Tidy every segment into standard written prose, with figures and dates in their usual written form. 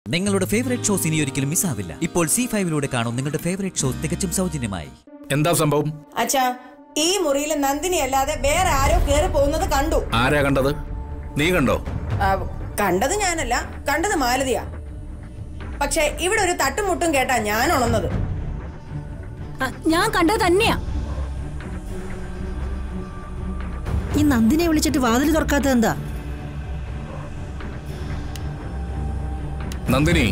നിങ്ങളുടെ favourite shows ഇനി ഒരിക്കലും മിസ്സാവില്ല. ഇപ്പോൾ C5 കാണും നിങ്ങളുടെ ഫേവറേറ്റ് ഷോസ് തികച്ചും സൗജന്യമായി. എന്താ സംഭവം? അച്ഛാ, ഈ മുറിയിൽ നന്ദിനി അല്ലാതെ വേറെ ആരോ കേറി പോകുന്നത് കണ്ടു. ആരാ കണ്ടത്? നീ കണ്ടോ? കണ്ടത് ഞാനല്ല, കണ്ടത് മാലതിയാ. പക്ഷെ ഇവിടെ ഒരു തട്ടുമുട്ടും കേട്ടാ ഞാൻ ഉണർന്നത്. ഞാൻ കണ്ടത് തന്നെയാ. ഈ നന്ദിനെ വിളിച്ചിട്ട് വാതിൽ തുറക്കാത്തത് എന്താ? നന്ദിനി,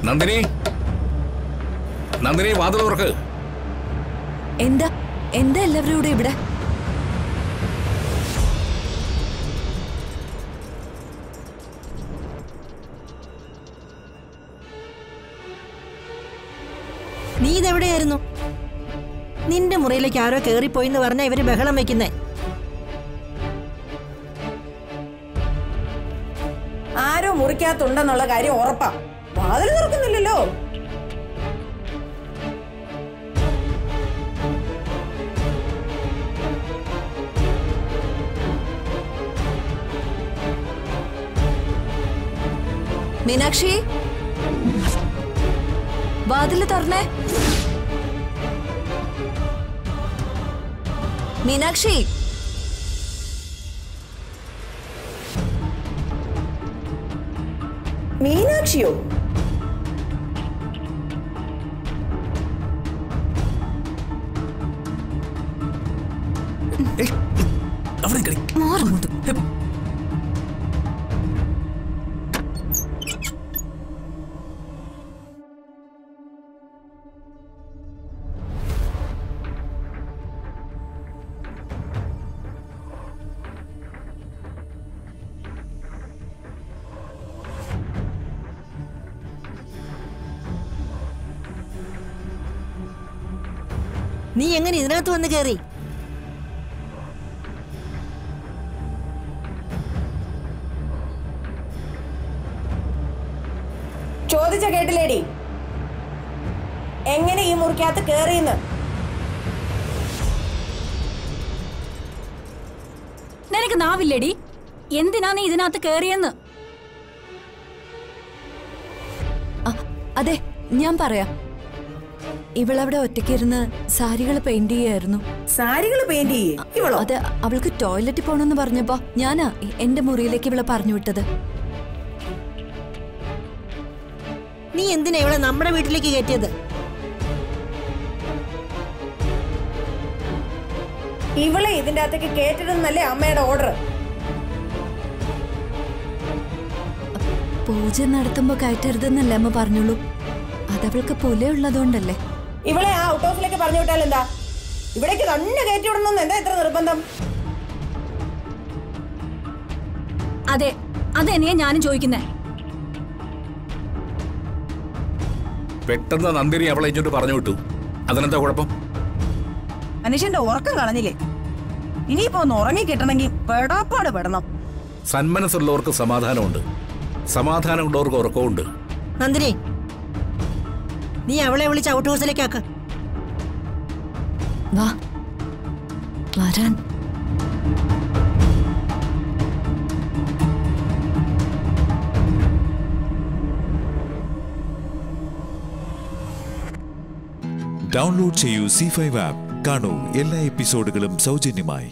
നന്ദിനി, നന്ദിനി, വാതിൽ തുറക്ക്. എന്താ എന്താ എല്ലാവരും കൂടെ ഇവിടെ? നീ ഇതെവിടെയായിരുന്നു? നിന്റെ മുറിയിലേക്ക് ആരോ കേറിപ്പോയിന്ന് പറഞ്ഞ ഇവര് ബഹളം വെക്കുന്നേ. ആരോ മുറിക്കകത്തുണ്ടെന്നുള്ള കാര്യം ഉറപ്പാ. വാതിൽ തുറക്കുന്നില്ലല്ലോ. മീനാക്ഷി, വാതില് തുറന്നേ. മീനാക്ഷി, മീനാക്ഷിയോ? നീ എങ്ങനെ ഇതിനകത്ത് വന്ന് കയറി? ചോദിച്ച കേട്ടില്ലേടി, എങ്ങനെ ഈ മുറിക്കകത്ത് കേറിയെന്ന്? നിനക്ക് നാവില്ലേടി? എന്തിനാ നീ ഇതിനകത്ത് കേറിയെന്ന്? അതെ, ഞാൻ പറയാം. ഇവളവിടെ ഒറ്റയ്ക്കിരുന്ന് സാരികൾ പെയിന്റ് ചെയ്യായിരുന്നു. സാരികൾ പെയിന്റ് ചെയ്യേ? ഇവളോ? അതെ, അവൾക്ക് ടോയ്ലറ്റിൽ പോണെന്ന് പറഞ്ഞപ്പോ ഞാനാ എന്റെ മുറിയിലേക്ക് ഇവളെ പറഞ്ഞു വിട്ടത്. നീ എന്തിനാ ഇവളെ നമ്മുടെ വീട്ടിലേക്ക് കയറ്റിയത്? ഇവളെ ഇതിന്റെ അകത്തേക്ക് കേറ്റരുതെന്നല്ലേ അമ്മയുടെ ഓർഡർ? പൂജ നടത്തുമ്പോ കയറ്റരുതെന്നല്ലേ അമ്മ പറഞ്ഞോളൂ. അതവൾക്ക് പുലയുള്ളതുകൊണ്ടല്ലേ. ഇവളെ ആ ഔട്ട് ഹൗസിലേക്ക് പറഞ്ഞു വിട്ടാൽ എന്താ? ഇവിടേക്ക് തന്നെ കയറ്റി വിടണമെന്ന് എന്താ ഇത്ര നിർബന്ധം? അതെ, അതെന്നെയാ ഞാനും ചോദിക്കുന്നേ. പെട്ടെന്ന് നന്ദിനി അവളെ ഇങ്ങോട്ട് പറഞ്ഞു വിട്ടു. അതിനെന്താ കുഴപ്പം? മനുഷ്യന്റെ ഉറക്കം കളഞ്ഞില്ലേ? ഇനിയിപ്പോ ഒന്ന് ഉറങ്ങി കിട്ടണമെങ്കിൽ പെടാപ്പാട് പെടണം. സന്മനസ്സുള്ളവർക്ക് സമാധാനമുണ്ട്, സമാധാനമുള്ളവർക്ക് ഉറക്കമുണ്ട്. നന്ദിനി, നീ അവളെ വിളിച്ച് ഔട്ട് ഹൗസിലേക്കാക്ക്. വാ, വരാൻ. ഡൗൺലോഡ് ചെയ്യൂ C5 ആപ്പ്. കാണൂ എല്ലാ എപ്പിസോഡുകളും സൗജന്യമായി.